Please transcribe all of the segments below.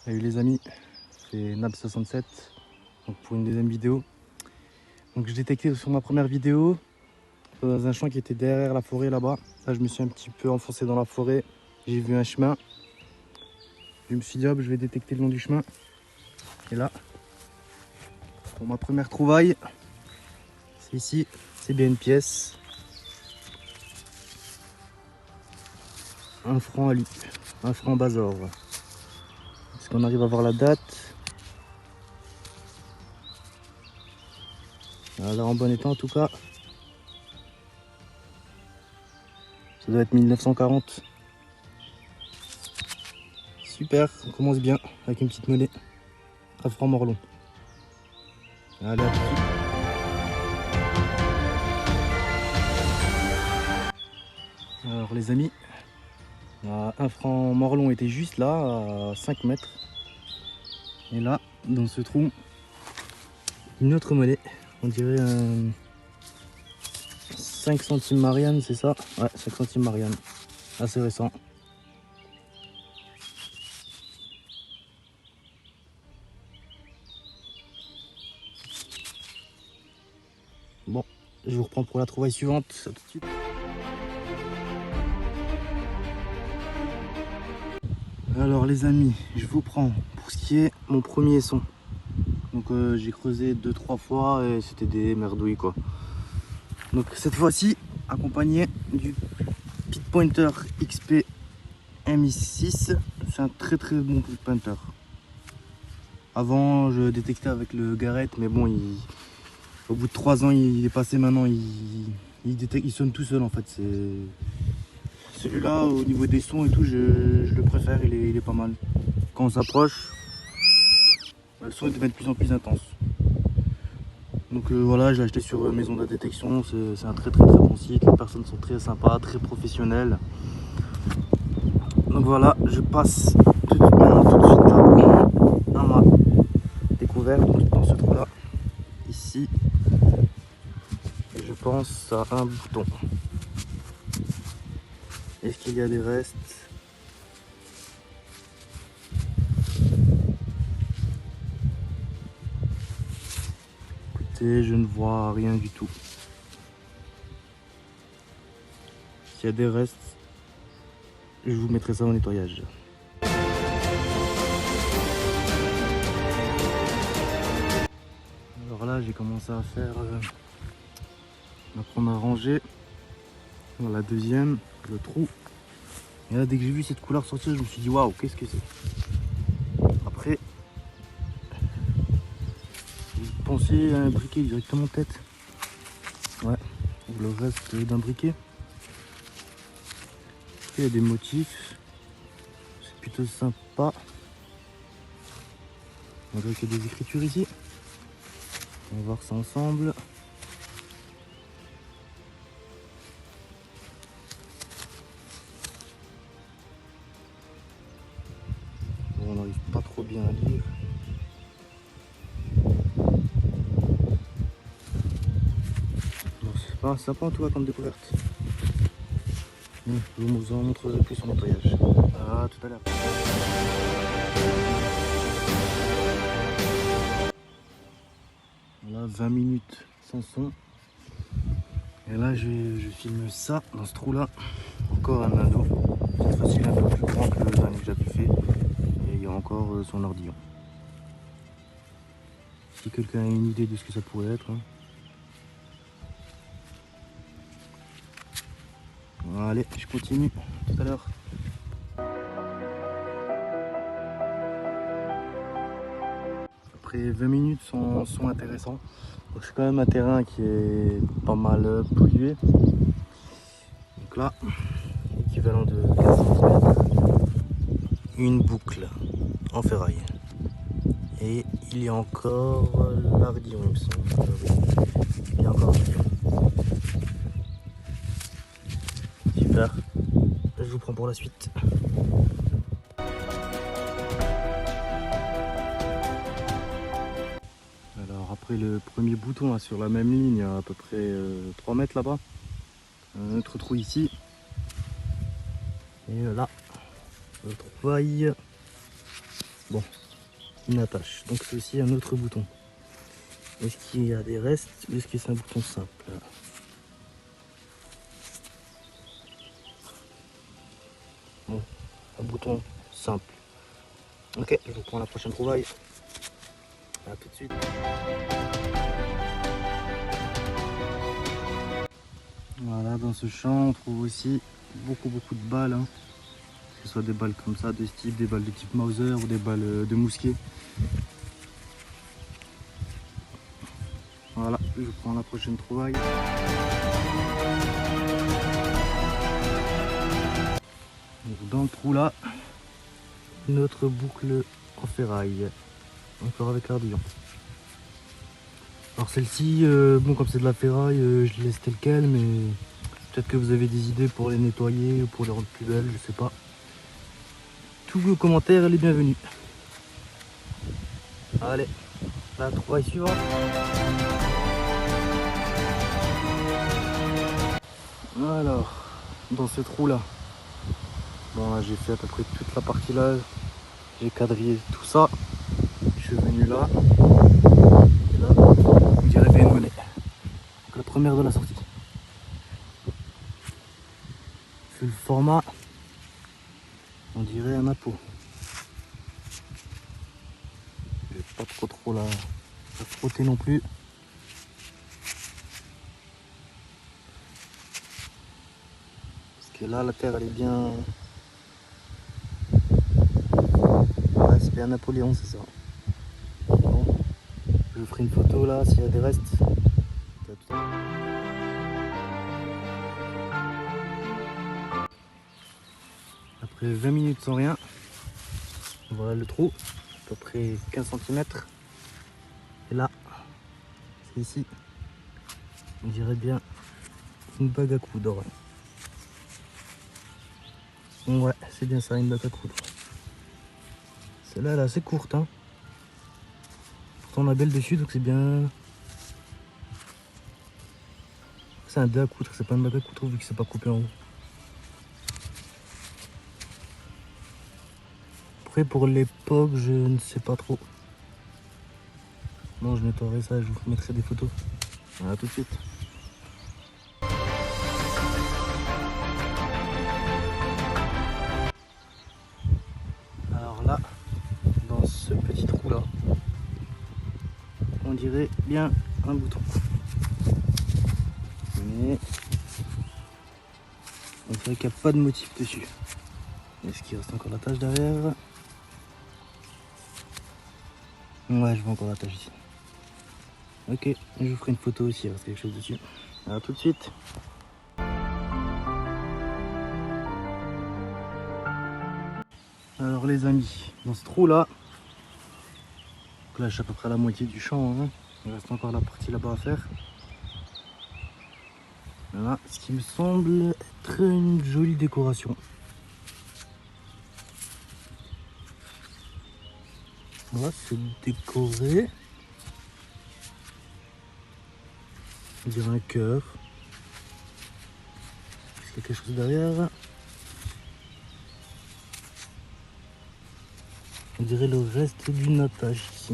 Salut les amis, c'est Nab67 donc pour une deuxième vidéo. Donc je détectais sur ma première vidéo dans un champ qui était derrière la forêt là-bas. Là je me suis un petit peu enfoncé dans la forêt, j'ai vu un chemin. Je me suis dit hop, je vais détecter le long du chemin. Et là, pour ma première trouvaille, c'est ici, c'est bien une pièce. 1 franc à lui, 1 franc Bazor. Est-ce qu'on arrive à voir la date? Elle a l'air en bon état en tout cas. Ça doit être 1940. Super, on commence bien avec une petite monnaie. 1 franc Morlon. Allez, à tout de suite. Alors les amis, 1 franc Morlon était juste là, à 5 mètres. Et là, dans ce trou, une autre monnaie. On dirait un 5 centimes Marianne, c'est ça? Ouais, 5 centimes Marianne. Assez récent. Bon, je vous reprends pour la trouvaille suivante. À tout de suite. Alors les amis, je vous prends pour ce qui est mon premier son. Donc j'ai creusé 2-3 fois et c'était des merdouilles quoi. Donc cette fois-ci, accompagné du Pit Pointer XP MI6. C'est un très bon Pit Pointer. Avant je détectais avec le Garrett, mais bon, au bout de 3 ans il est passé maintenant, il sonne tout seul en fait. Celui-là au niveau des sons et tout, je le préfère, il est pas mal. Quand on s'approche, le son devient de plus en plus intense. Donc voilà, je l'ai acheté sur Maison de la Détection, c'est un très bon site, les personnes sont très sympas, très professionnelles. Donc voilà, je passe tout de suite là, à ma découverte, donc dans ce trou là, ici, et je pense à un bouton. Est-ce qu'il y a des restes? Écoutez, je ne vois rien du tout. S'il y a des restes, je vous mettrai ça au nettoyage. Alors là, j'ai commencé à faire, à prendre à ranger dans la deuxième, le trou. Et là, dès que j'ai vu cette couleur sortir, je me suis dit waouh, qu'est-ce que c'est? Après, j'ai pensé à un briquet directement en tête. Ouais, ou le reste d'un briquet. Il y a des motifs, c'est plutôt sympa. On dirait qu'il y a des écritures ici. On va voir ça ensemble. Bon, on n'arrive pas trop bien à lire. Bon, c'est pas sympa en tout cas comme découverte. Je vous en montrerai plus en nettoyage. À tout à l'heure. Voilà, 20 minutes sans son. Et là, je filme ça dans ce trou là. Encore un ado. Cette fois-ci, un peu plus grand que le dernier que j'avais fait. Et il y a encore son ordillon. Si quelqu'un a une idée de ce que ça pourrait être. Allez, je continue. Tout à l'heure. Après 20 minutes sans son intéressant. C'est quand même un terrain qui est pas mal pollué. Donc là, équivalent de 15 cm. Une boucle en ferraille. Et il y a encore l'ardillon, il me semble. Il y a encore l'ardillon. Super. Je vous prends pour la suite. Alors après le premier bouton là, sur la même ligne, il y a à peu près 3 mètres là-bas. Un autre trou ici. Et là, le trouvaille. Bon, une attache. Donc c'est aussi un autre bouton. Est-ce qu'il y a des restes ou est-ce que c'est un bouton simple? Bon, un bouton simple. Ok, je vous prends la prochaine trouvaille. A tout de suite. Voilà, dans ce champ, on trouve aussi beaucoup de balles. Hein. Que ce soit des balles comme ça, de ce type, des balles de type Mauser ou des balles de mousquet. Voilà, je prends la prochaine trouvaille. Donc, dans le trou là, notre boucle en ferraille. Encore avec l'ardillon. Alors celle-ci, bon comme c'est de la ferraille, je les laisse telle quelle, mais peut-être que vous avez des idées pour les nettoyer ou pour les rendre plus belles, je sais pas. Tous vos commentaires, les bienvenus. Allez, la trouvaille suivante. Alors, dans ce trou là, bon là j'ai fait à peu près toute la partie là, j'ai quadrillé tout ça, je suis venu là, et là, on dirait bien une monnaie. Donc la première de la sortie. Vu le format, on dirait un appôt. Je vais pas trop la frotter non plus. Parce que là la terre elle est bien. Ouais, c'est bien Napoléon, c'est ça. Bon, je vous ferai une photo là s'il y a des restes. Après 20 minutes sans rien, voilà le trou, à peu près 15 cm. Et là, c'est ici, on dirait bien une bague à coudre. Ouais, c'est bien ça, une bague à coudre. Celle-là, elle est assez courte. Hein. Pourtant, on a belle dessus, donc c'est bien. C'est un dé à coudre, c'est pas une bague à coudre vu que c'est pas coupé en haut. Après, pour l'époque, je ne sais pas trop. Non, je nettoierai ça, je vous mettrai des photos. Voilà, tout de suite. Alors là, dans ce petit trou là, on dirait bien un bouton. Mais on dirait qu'il n'y a pas de motif dessus. Est-ce qu'il reste encore la tâche derrière? Ouais, je vois encore la tâche ici. Ok, je vous ferai une photo aussi, il reste quelque chose dessus. Alors tout de suite. Alors les amis, dans ce trou là, donc là je suis à peu près à la moitié du champ, hein. Il reste encore la partie là-bas à faire. Voilà, ce qui me semble être une jolie décoration. Voilà, c'est décoré. On dirait un cœur. Est-ce qu'il y a quelque chose derrière? On dirait le reste d'une attache ici.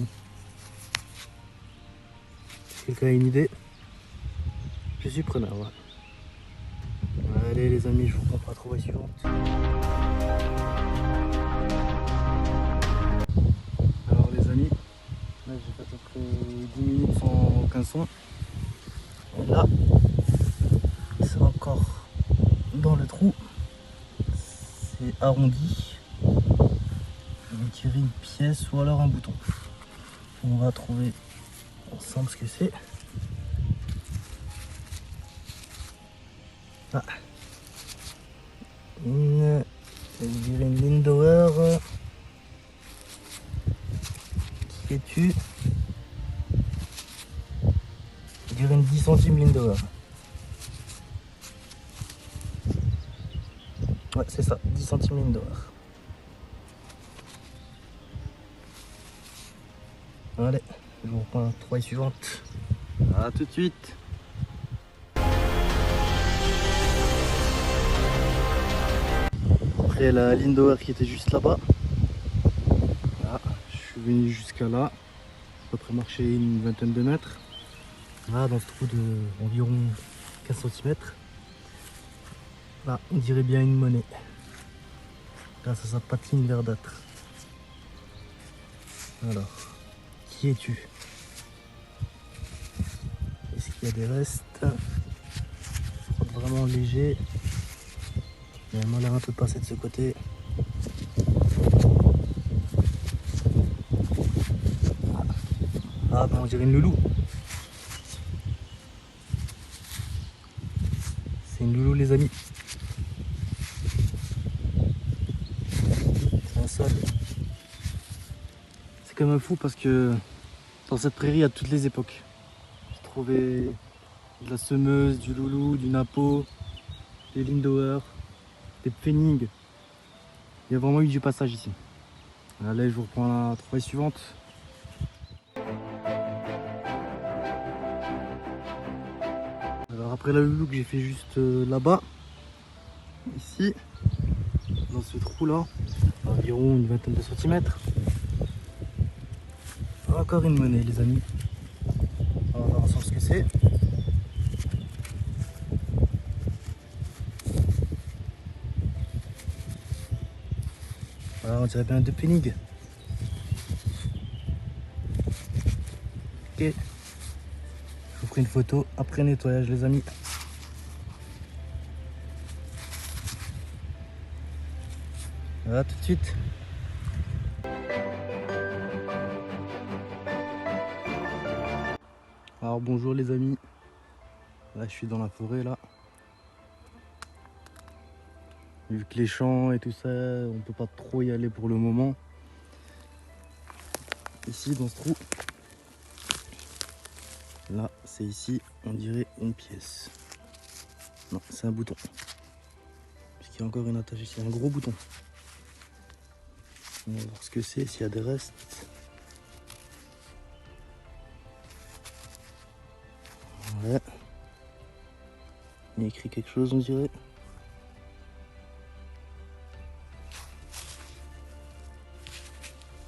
Est-ce que quelqu'un a une idée? Je suis preneur. Ouais. Allez les amis, je vous prends la trouvaille suivante. Alors les amis, là j'ai fait à peu près 10 minutes sans aucun son. Et là, c'est encore dans le trou. C'est arrondi. Je vais tirer une pièce ou alors un bouton. On va trouver ensemble ce que c'est. Ah. Je dirais une Lindauer qui est tu. Je dirais une 10 centimes Lindauer. Ouais, c'est ça, 10 centimes Lindauer. Allez, je vous reprends la trouvaille suivante. A tout de suite. Après la Lindauer qui était juste là-bas. Voilà. suis venu jusqu'à là, à peu près marcher une vingtaine de mètres. Là, dans ce trou d'environ 15 cm, là, on dirait bien une monnaie, grâce à sa patine verdâtre. Alors, qui es-tu? Est-ce qu'il y a des restes? Vraiment léger. Mais elle m'a l'air un peu passée de ce côté. Ah ben on dirait une loulou. C'est une loulou les amis. C'est un sol. C'est quand même fou parce que dans cette prairie il y a toutes les époques. J'ai trouvé de la semeuse, du loulou, du napo, des lindauer, des pfennig. Il y a vraiment eu du passage ici. Allez, je vous reprends la trouvaille suivante. Alors après la loulou que j'ai fait juste là-bas, ici, dans ce trou là, environ une vingtaine de centimètres. Encore une monnaie les amis. On va voir ensemble ce que c'est. Voilà, on dirait bien deux pfennig. Ok. Je vous ferai une photo après nettoyage les amis. Voilà tout de suite. Alors bonjour les amis. Là je suis dans la forêt là. Vu que les champs et tout ça, on peut pas trop y aller pour le moment. Ici dans ce trou. Là c'est ici, on dirait une pièce. Non, c'est un bouton. Puisqu'il y a encore une attache ici, un gros bouton. On va voir ce que c'est, s'il y a des restes. Ouais. Il y a écrit quelque chose, on dirait.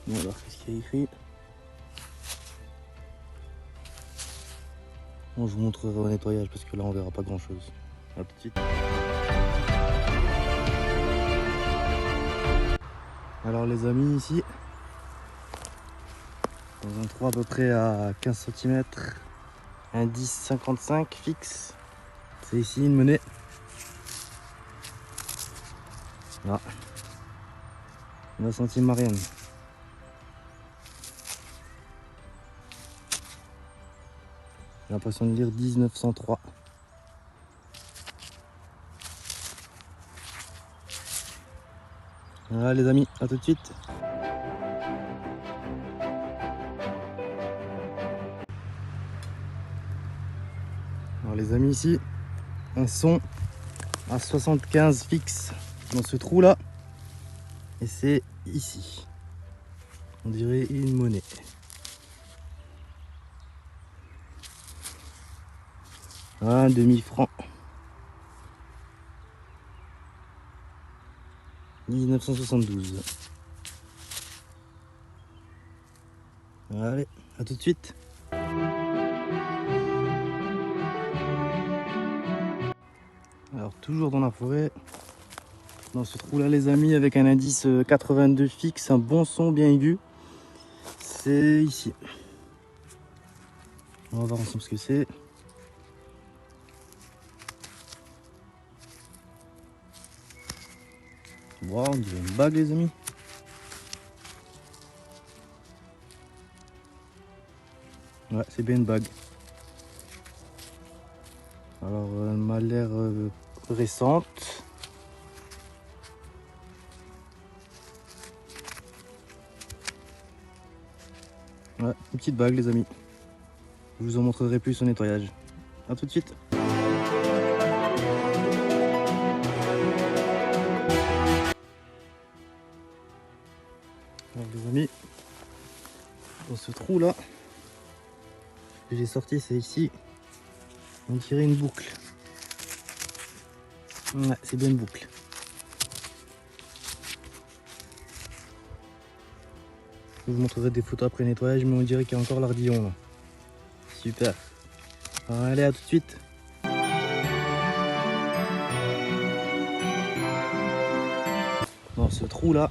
Bon, alors, qu'est-ce qu'il y a écrit? Bon, je vous montrerai au nettoyage parce que là, on verra pas grand-chose. À tout de suite. Alors, les amis, ici, dans un trou à peu près à 15 cm, un 10,55 fixe. C'est ici une monnaie. Là. 20 centimes Marianne. J'ai l'impression de lire 1903. Voilà les amis, à tout de suite. Alors les amis ici, un son à 75 fixe dans ce trou là. Et c'est ici. On dirait une monnaie. Un demi-franc. 1972. Allez, à tout de suite. Alors toujours dans la forêt, dans ce trou là les amis, avec un indice 82 fixe, un bon son bien aigu. C'est ici. On va voir ensemble ce que c'est. Wow, on dirait une bague les amis. Ouais, c'est bien une bague. Alors, elle m'a l'air récente. Ouais, une petite bague les amis. Je vous en montrerai plus au nettoyage. A tout de suite. Alors les amis, dans ce trou là, que j'ai sorti, c'est ici. On dirait une boucle. Ouais, c'est bien une boucle. Je vous montrerai des photos après nettoyage, mais on dirait qu'il y a encore l'ardillon là. Super. Alors, allez, à tout de suite. Dans ce trou là,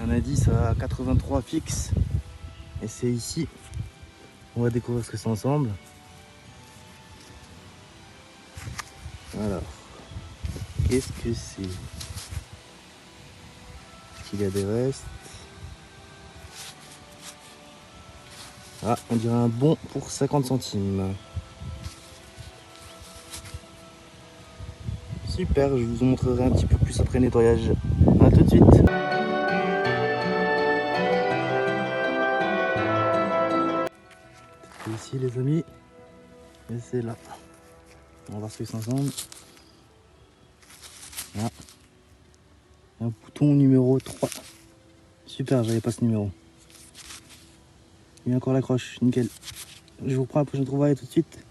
un indice à 83 fixe. Et c'est ici. On va découvrir ce que c'est ensemble. Alors, qu'est-ce que c'est? Est-ce qu'il y a des restes? Ah, on dirait un bon pour 50 centimes. Super, je vous en montrerai un petit peu plus après nettoyage. A tout de suite. C'est ici les amis. Et c'est là. On va voir ce que c'est ensemble. Là. Un bouton numéro 3. Super, j'avais pas ce numéro. Il y a encore l'accroche, nickel. Je vous prends la prochaine trouvaille tout de suite.